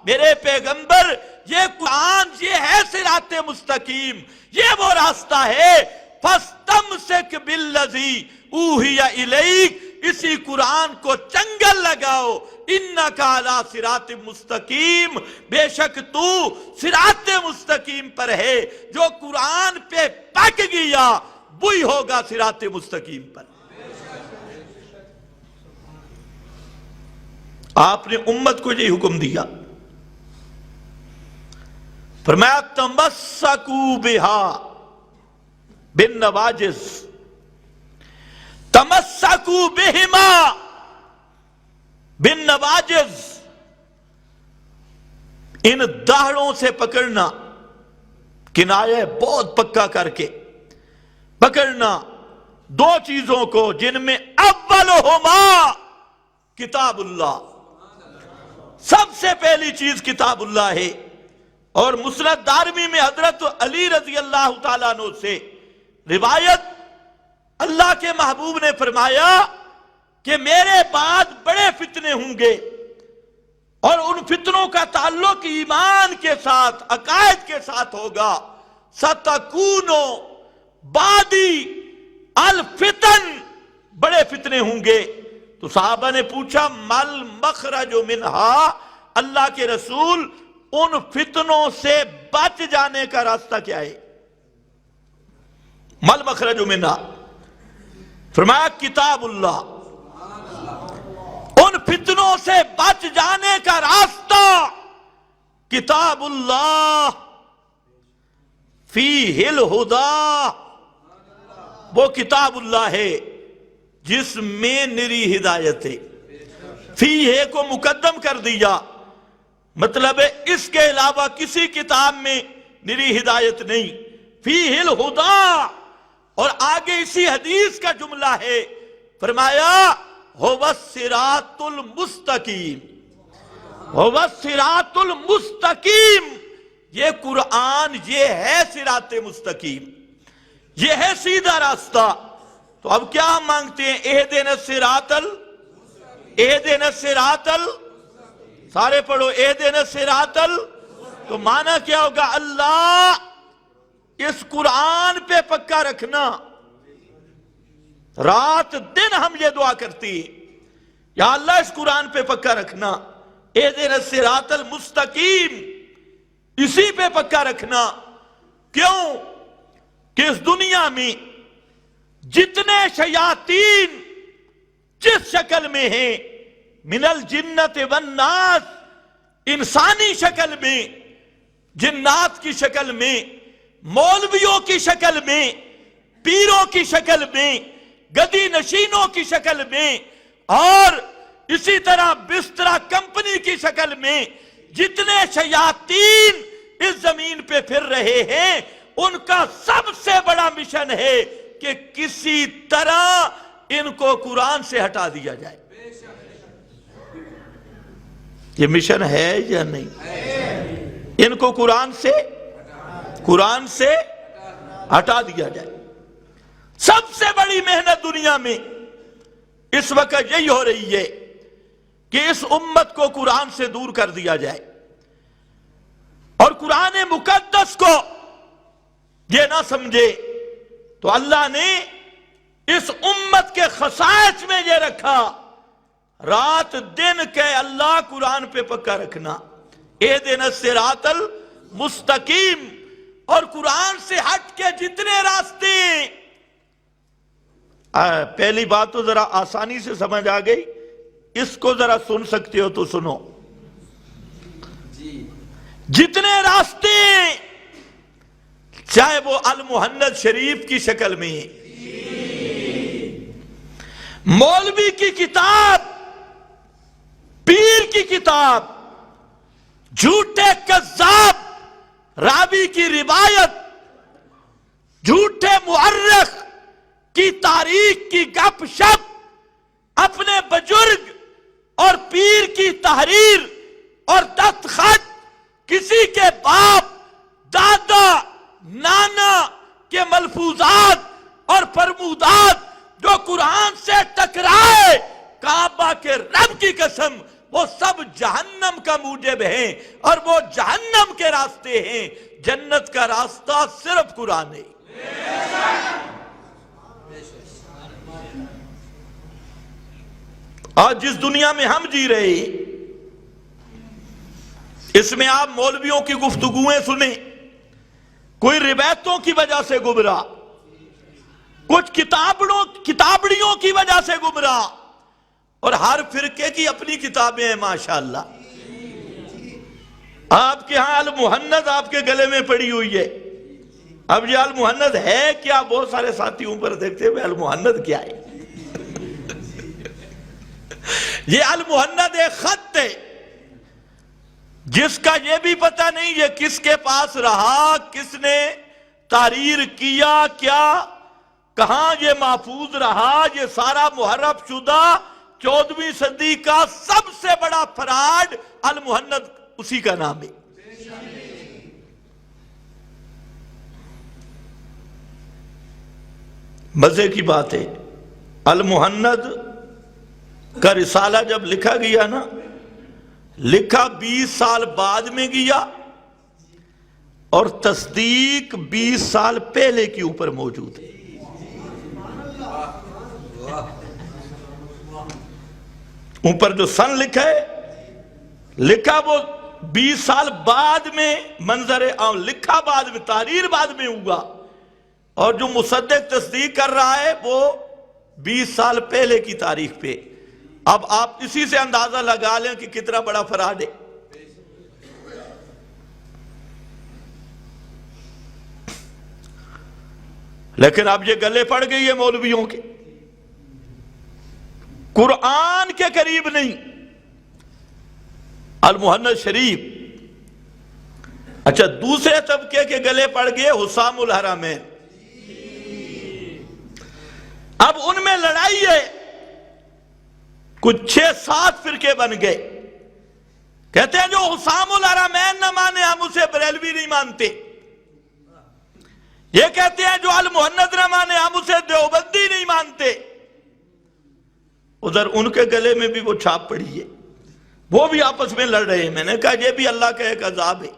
میرے پیغمبر یہ قرآن یہ ہے صراط مستقیم، یہ وہ راستہ ہے، فَاسْتَمْسِكْ بِالَّذِي أُوحِيَ إِلَيْكَ، اسی قرآن کو چنگل لگاؤ، اِنَّكَ عَلَىٰ صِرَاطٍ مستقیم، بے شک تو صراط مستقیم پر ہے۔ جو قرآن پہ پک گیا وہی ہوگا صراط مستقیم پر۔ آپ نے امت کو یہ حکم دیا، فرمایا تمسکوا بہا بالنواجذ، تمسکوا بہما بالنواجذ، ان داڑھوں سے پکڑنا، کنایہ بہت پکا کر کے پکڑنا دو چیزوں کو، جن میں اولہما کتاب اللہ، سب سے پہلی چیز کتاب اللہ ہے۔ اور مسند دارمی میں حضرت علی رضی اللہ تعالیٰ عنہ سے روایت، اللہ کے محبوب نے فرمایا کہ میرے بعد بڑے فتنے ہوں گے، اور ان فتنوں کا تعلق ایمان کے ساتھ، عقائد کے ساتھ ہوگا۔ سَتَكُونُ بَعْدِي الْفِتَنُ، بڑے فتنے ہوں گے۔ تو صحابہ نے پوچھا مَلْ مَخْرَجُ مِنْهَا، اللہ کے رسول ان فتنوں سے بچ جانے کا راستہ کیا ہے؟ مَلْ مَخْرَجُ مِنْهَا، فرمایا کتاب اللہ۔ ان فتنوں سے بچ جانے کا راستہ کتاب اللہ، فیہ الہدیٰ، وہ کتاب اللہ ہے جس میں نری ہدایت ہے۔ فیہ کو مقدم کر دیا، مطلب ہے اس کے علاوہ کسی کتاب میں نری ہدایت نہیں۔ فیہ الہدیٰ، اور آگے اسی حدیث کا جملہ ہے، فرمایا هو الصراط المستقیم، هو الصراط المستقیم، یہ قرآن یہ ہے صراط مستقیم، یہ ہے سیدھا راستہ۔ تو اب کیا ہم مانگتے ہیں؟ اہدنا الصراط اہدنا الصراط سارے پڑھو اہدنا الصراط، تو معنی کیا ہوگا؟ اللہ اس قرآن پہ پکا رکھنا۔ رات دن ہم یہ دعا کرتی ہیں، یا اللہ اس قرآن پہ پکا رکھنا، اہدنا الصراط المستقیم، اسی پہ پکا رکھنا۔ کیوں کہ اس دنیا میں جتنے شیاطین جس شکل میں ہیں، من الجنت والناس، انسانی شکل میں، جنات کی شکل میں، مولویوں کی شکل میں، پیروں کی شکل میں، گدی نشینوں کی شکل میں، اور اسی طرح بسترا کمپنی کی شکل میں جتنے شیاطین اس زمین پہ پھر رہے ہیں، ان کا سب سے بڑا مشن ہے کہ کسی طرح ان کو قرآن سے ہٹا دیا جائے۔ یہ مشن ہے یا نہیں؟ ان کو قرآن سے ہٹا دیا جائے۔ سب سے بڑی محنت دنیا میں اس وقت یہی ہو رہی ہے کہ اس امت کو قرآن سے دور کر دیا جائے، اور قرآن مقدس کو یہ نہ سمجھے۔ تو اللہ نے اس امت کے خصائص میں یہ رکھا، رات دن کہ اللہ قرآن پہ پکا رکھنا، اہدنا الصراط المستقیم، اور قرآن سے ہٹ کے جتنے راستے۔ پہلی بات تو ذرا آسانی سے سمجھ آ گئی، اس کو ذرا سن سکتے ہو تو سنو۔ جتنے راستے، چاہے وہ المحند شریف کی شکل میں، مولوی کی کتاب، پیر کی کتاب، جھوٹے کذاب راوی کی روایت، جھوٹے مورخ کی تاریخ کی گپ شپ، اپنے بزرگ اور پیر کی تحریر اور دستخط، کسی کے باپ دادا نانا کے ملفوظات اور فرمودات جو قرآن سے ٹکرائے، کعبہ کے رب کی قسم وہ سب جہنم کا موجب ہیں، اور وہ جہنم کے راستے ہیں۔ جنت کا راستہ صرف قرآن ہے۔ آج جس دنیا میں ہم جی رہے ہیں، اس میں آپ مولویوں کی گفتگویں سنیں، کوئی روایتوں کی وجہ سے گمراہ، کچھ کتابڑیوں کی وجہ سے گمراہ، اور ہر فرقے کی اپنی کتابیں ہیں ماشاءاللہ۔ آپ کے ہاں المحند آپ کے گلے میں پڑی ہوئی ہے۔ اب یہ المحند ہے کیا؟ بہت سارے ساتھیوں پر دیکھتے ہوئے المحند کیا ہے؟ یہ المحند ایک خط ہے جس کا یہ بھی پتہ نہیں یہ کس کے پاس رہا، کس نے تحریر کیا، کیا کہاں یہ محفوظ رہا۔ یہ سارا محرف شدہ 14ویں صدی کا سب سے بڑا فراڈ المحند اسی کا نام ہے۔ مزے کی بات ہے، المحند کا رسالہ جب لکھا گیا نا، لکھا 20 سال بعد میں گیا، اور تصدیق 20 سال پہلے کے اوپر موجود ہے۔ اوپر جو سن لکھا ہے، لکھا وہ 20 سال بعد میں، منظر عام لکھا بعد میں، تحریر بعد میں ہوا، اور جو مصدق تصدیق کر رہا ہے وہ 20 سال پہلے کی تاریخ پہ۔ اب آپ اسی سے اندازہ لگا لیں کہ کتنا بڑا فراڈ ہے۔ لیکن اب یہ گلے پڑ گئی ہے مولویوں کے، قرآن کے قریب نہیں، المحند شریف۔ اچھا، دوسرے طبقے کے گلے پڑ گئے حسام الحرمین۔ اب ان میں لڑائی ہے، کچھ 6-7 فرقے بن گئے۔ کہتے ہیں جو حسام الحرمین نہ مانے ہم اسے بریلوی نہیں مانتے، یہ کہتے ہیں جو المحند نہ مانے ہم اسے دیوبندی نہیں مانتے۔ ادھر ان کے گلے میں بھی وہ چھاپ پڑی ہے، وہ بھی آپس میں لڑ رہے ہیں۔ میں نے کہا یہ بھی اللہ کا ایک عذاب ہے،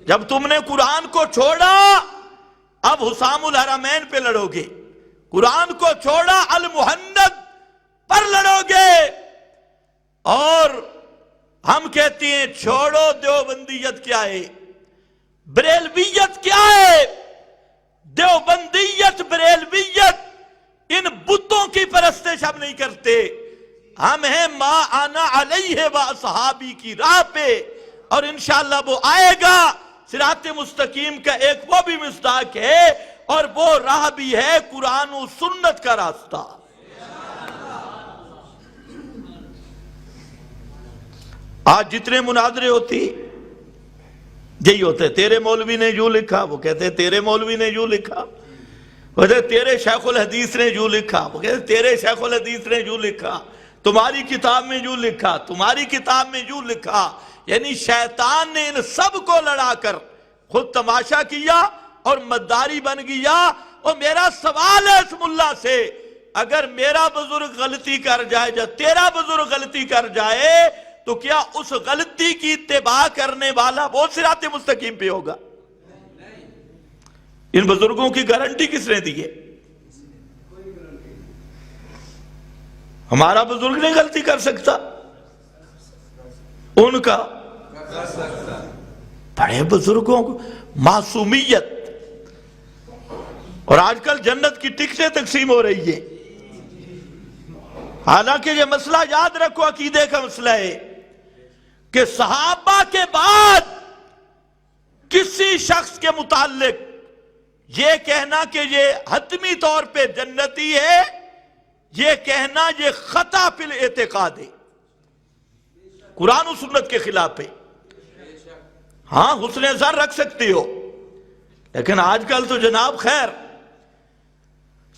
جب تم نے قرآن کو چھوڑا اب حسام الحرمین پہ لڑو گے، قرآن کو چھوڑا المحند پر لڑو گے۔ اور ہم کہتے ہیں چھوڑو دیوبندیت کیا ہے، بریلویت کیا ہے، دیوبندیت بریلویت ان بتوں کی پرستش ہم نہیں کرتے، ہم ہیں ما انا علیہ و اصحابی کی راہ پہ، اور انشاءاللہ وہ آئے گا۔ صراط مستقیم کا ایک وہ بھی مصداق ہے، اور وہ راہ بھی ہے قرآن و سنت کا راستہ۔ آج جتنے مناظرے ہوتی یہی ہوتے، تیرے مولوی نے یوں لکھا، وہ کہتے تیرے مولوی نے یوں لکھا، وہ کہتے تیرے شیخ الحدیث نے یوں لکھا، وہ کہتے تیرے شیخ الحدیث نے یوں لکھا، تمہاری کتاب میں یوں لکھا، تمہاری کتاب میں یوں لکھا۔ یعنی شیطان نے ان سب کو لڑا کر خود تماشا کیا اور مداری بن گیا۔ اور میرا سوال ہے اس ملا سے، اگر میرا بزرگ غلطی کر جائے یا تیرا بزرگ غلطی کر جائے تو کیا اس غلطی کی اتباع کرنے والا وہ صراط مستقیم پہ ہوگا؟ ان بزرگوں کی گارنٹی کس نے دی ہے؟ ہمارا بزرگ نہیں غلطی کر سکتا، ان کا بڑے بزرگوں کو معصومیت۔ اور آج کل جنت کی ٹکٹیں تقسیم ہو رہی ہے، حالانکہ یہ مسئلہ یاد رکھو عقیدے کا مسئلہ ہے کہ صحابہ کے بعد کسی شخص کے متعلق یہ کہنا کہ یہ حتمی طور پہ جنتی ہے، یہ کہنا یہ خطا فی الاعتقاد ہے، قرآن و سنت کے خلاف ہے۔ ہاں حسن ظن رکھ سکتے ہو، لیکن آج کل تو جناب خیر،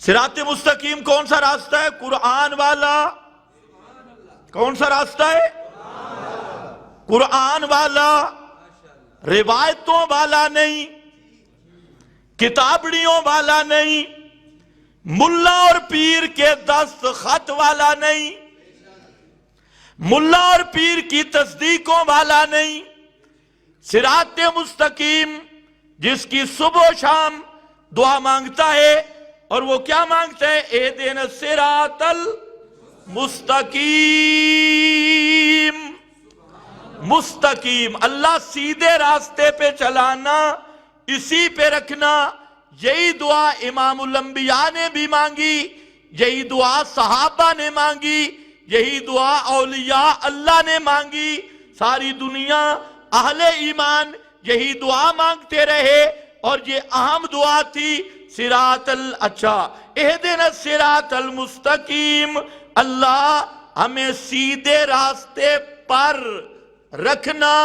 صراط مستقیم کون سا راستہ ہے؟ قرآن والا۔ کون سا راستہ ہے؟ قرآن والا، روایتوں والا نہیں، کتابڑیوں والا نہیں، ملا اور پیر کے دستخط والا نہیں، ملا اور پیر کی تصدیقوں والا نہیں، صراط مستقیم جس کی صبح و شام دعا مانگتا ہے، اور وہ کیا مانگتا ہے؟ اہدنا الصراط المستقیم، مستقیم، اللہ سیدھے راستے پہ چلانا، اسی پہ رکھنا۔ یہی دعا امام الانبیاء نے بھی مانگی، یہی دعا صحابہ نے مانگی، یہی دعا اولیاء اللہ نے مانگی۔ ساری دنیا اہل ایمان یہی دعا مانگتے رہے، اور یہ اہم دعا تھی۔ اہدنا الصراط المستقیم، اللہ ہمیں سیدھے راستے پر رکھنا۔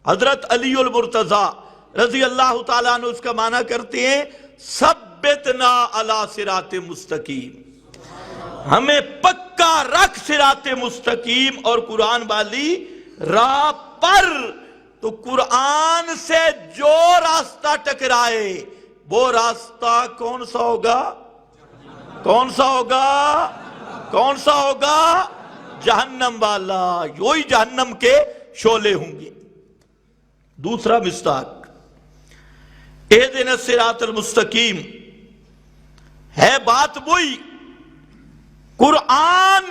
حضرت علی المرتضی رضی اللہ تعالیٰ عنہ اس کا معنی کرتے ہیں ثبتنا علی صراط مستقیم، ہمیں پکا رکھ صراط مستقیم اور قرآن والی راہ پر۔ تو قرآن سے جو راستہ ٹکرائے وہ راستہ کون سا ہوگا؟ کون سا ہوگا؟ کون سا ہوگا؟ جہنم والا، وہی جہنم کے شعلے ہوں گے۔ دوسرا مصداق اہدنا الصراط المستقیم ہے بات وہی، قرآن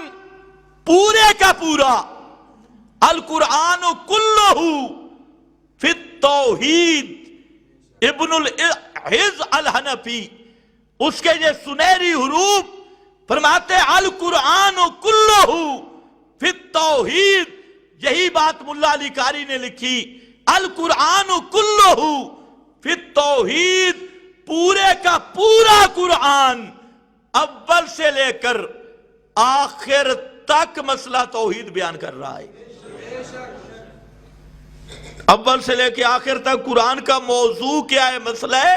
پورے کا پورا، القرآن کلہ فی التوحید، ابن الحز الحنفی اس کے یہ سنہری حروف فرماتے القرآن کلہ فی التوحید۔ یہی بات ملا علی قاری نے لکھی، القرآن کلہ فی التوحید، پورے کا پورا قرآن اول سے لے کر آخر تک مسئلہ توحید بیان کر رہا ہے۔ اول سے لے کے آخر تک قرآن کا موضوع کیا ہے؟ مسئلہ ہے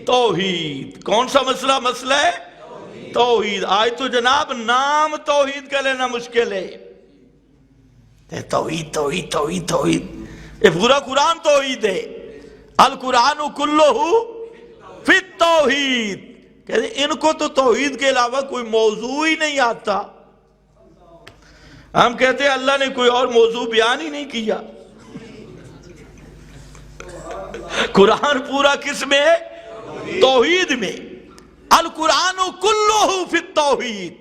توحید۔ کون سا مسئلہ؟ مسئلہ ہے توحید۔ آج تو جناب نام توحید کا لینا مشکل ہے، توحید توحید توحید توحید، یہ پورا قرآن توحید ہے۔ القرآن کلہ فی التوحید، کہتے ہیں ان کو تو توحید کے علاوہ کوئی موضوع ہی نہیں آتا۔ ہم کہتے ہیں اللہ نے کوئی اور موضوع بیان ہی نہیں کیا۔ قرآن پورا کس میں ہے؟ توحید میں۔ القرآن کلہ فی التوحید،